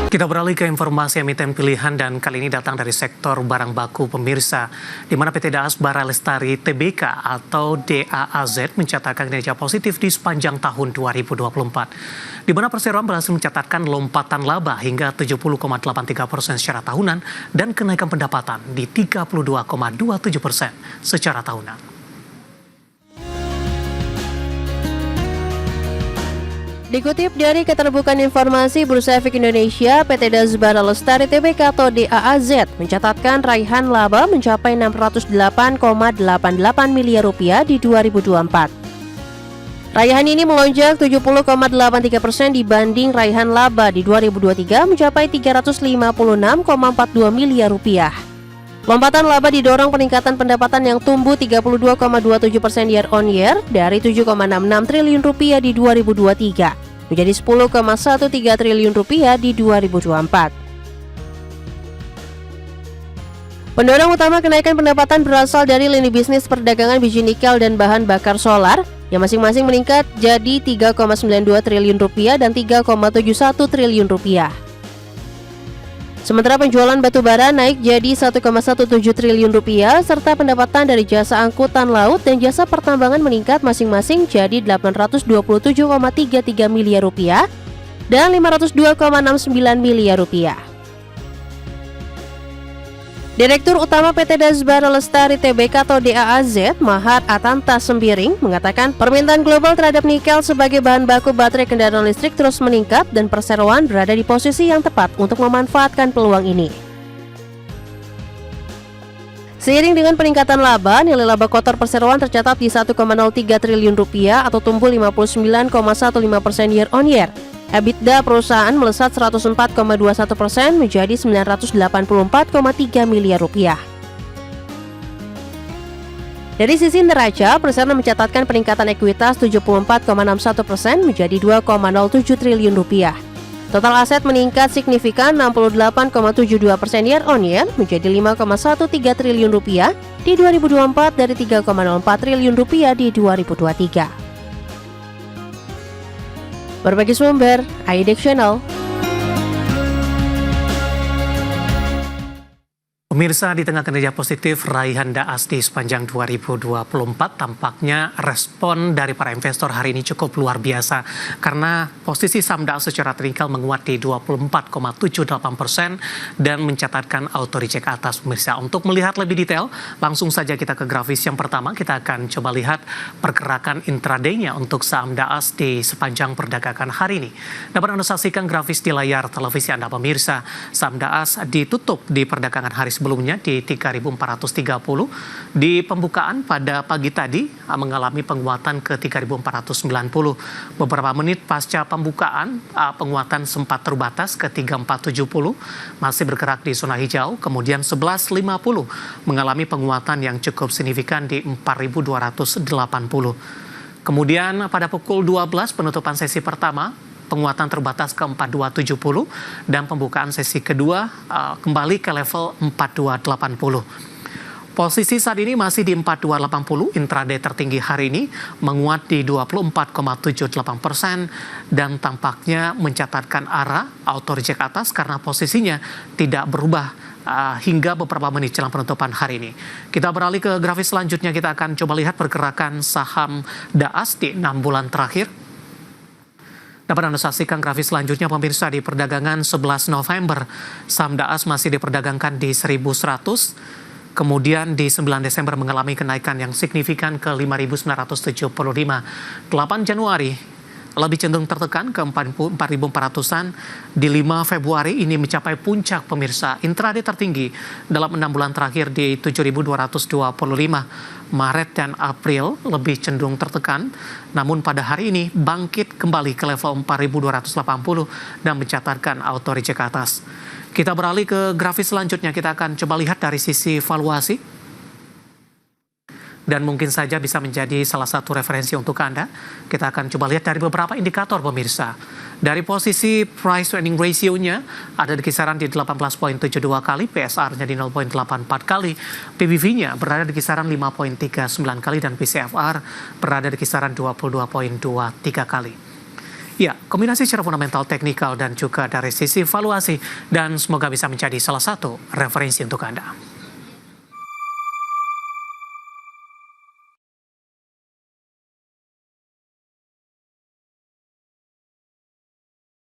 Kita beralih ke informasi emiten pilihan dan kali ini datang dari sektor barang baku pemirsa, di mana PT Daas Bara Lestari Tbk atau DAAZ mencatatkan kinerja positif di sepanjang tahun 2024, di mana perseroan berhasil mencatatkan lompatan laba hingga 70,83% secara tahunan dan kenaikan pendapatan di 32,27% secara tahunan. Dikutip dari Keterbukaan Informasi Bursa Efek Indonesia, PT Daas Bara Lestari Tbk atau DAAZ mencatatkan raihan laba mencapai 608,88 miliar rupiah di 2024. Raihan ini melonjak 70,83% dibanding raihan laba di 2023 mencapai 356,42 miliar rupiah. Lompatan laba didorong peningkatan pendapatan yang tumbuh 32,27% year on year dari 7,66 triliun rupiah di 2023 menjadi 10,13 triliun rupiah di 2024. Pendorong utama kenaikan pendapatan berasal dari lini bisnis perdagangan biji nikel dan bahan bakar solar yang masing-masing meningkat jadi 3,92 triliun rupiah dan 3,71 triliun rupiah. Sementara penjualan batu bara naik jadi 1,17 triliun rupiah serta pendapatan dari jasa angkutan laut dan jasa pertambangan meningkat masing-masing jadi 827,33 miliar rupiah dan 502,69 miliar rupiah. Direktur Utama PT Daas Bara Lestari Tbk atau DAAZ, Mahar Atanta Sembiring, mengatakan permintaan global terhadap nikel sebagai bahan baku baterai kendaraan listrik terus meningkat dan perseroan berada di posisi yang tepat untuk memanfaatkan peluang ini. Seiring dengan peningkatan laba, nilai laba kotor perseroan tercatat di 1,03 triliun rupiah atau tumbuh 59,15% year on year. EBITDA perusahaan melesat 104,21% menjadi 984,3 miliar rupiah. Dari sisi neraca, perusahaan mencatatkan peningkatan ekuitas 74,61% menjadi 2,07 triliun rupiah. Total aset meningkat signifikan 68,72% year on year menjadi 5,13 triliun rupiah di 2024 dari 3,04 triliun rupiah di 2023. Berbagi sumber, IDEX Channel. Pemirsa, di tengah kinerja positif raihan Daas di sepanjang 2024, tampaknya respon dari para investor hari ini cukup luar biasa karena posisi saham Daas secara teknikal menguat di 24,78% dan mencatatkan auto reject atas. Pemirsa, untuk melihat lebih detail, langsung saja kita ke grafis yang pertama. Kita akan coba lihat pergerakan intraday-nya untuk saham Daas di sepanjang perdagangan hari ini. Dapat Anda saksikan grafis di layar televisi Anda, pemirsa. Saham Daas ditutup di perdagangan hari sebelumnya di 3.430. Di pembukaan pada pagi tadi mengalami penguatan ke 3.490. Beberapa menit pasca pembukaan penguatan sempat terbatas ke 3.470, masih bergerak di zona hijau. Kemudian 11.50 mengalami penguatan yang cukup signifikan di 4.280. Kemudian pada pukul 12 penutupan sesi pertama, penguatan terbatas ke 4270 dan pembukaan sesi kedua kembali ke level 4280. Posisi saat ini masih di 4280, intraday tertinggi hari ini menguat di 24,78% dan tampaknya mencatatkan arah auto reject atas karena posisinya tidak berubah hingga beberapa menit jelang penutupan hari ini. Kita beralih ke grafis selanjutnya, kita akan coba lihat pergerakan saham Daas di 6 bulan terakhir. Dapat Anda saksikan grafis selanjutnya, pemirsa. Di perdagangan 11 November, saham Daas masih diperdagangkan di 1.100. Kemudian di 9 Desember mengalami kenaikan yang signifikan ke 5.975. 8 Januari lebih cenderung tertekan ke 4.400-an. Di 5 Februari ini mencapai puncak, pemirsa. Intraday tertinggi dalam 6 bulan terakhir di 7.225. Maret dan April lebih cenderung tertekan, namun pada hari ini bangkit kembali ke level 4.280 dan mencatatkan auto reject atas. Kita beralih ke grafis selanjutnya, kita akan coba lihat dari sisi valuasi. Dan mungkin saja bisa menjadi salah satu referensi untuk Anda. Kita akan coba lihat dari beberapa indikator, pemirsa. Dari posisi price to earning ratio-nya ada di kisaran di 18,72 kali, PSR-nya di 0,84 kali, PBV-nya berada di kisaran 5,39 kali, dan PCFR berada di kisaran 22,23 kali. Ya, kombinasi secara fundamental, teknikal, dan juga dari sisi valuasi. Dan semoga bisa menjadi salah satu referensi untuk Anda.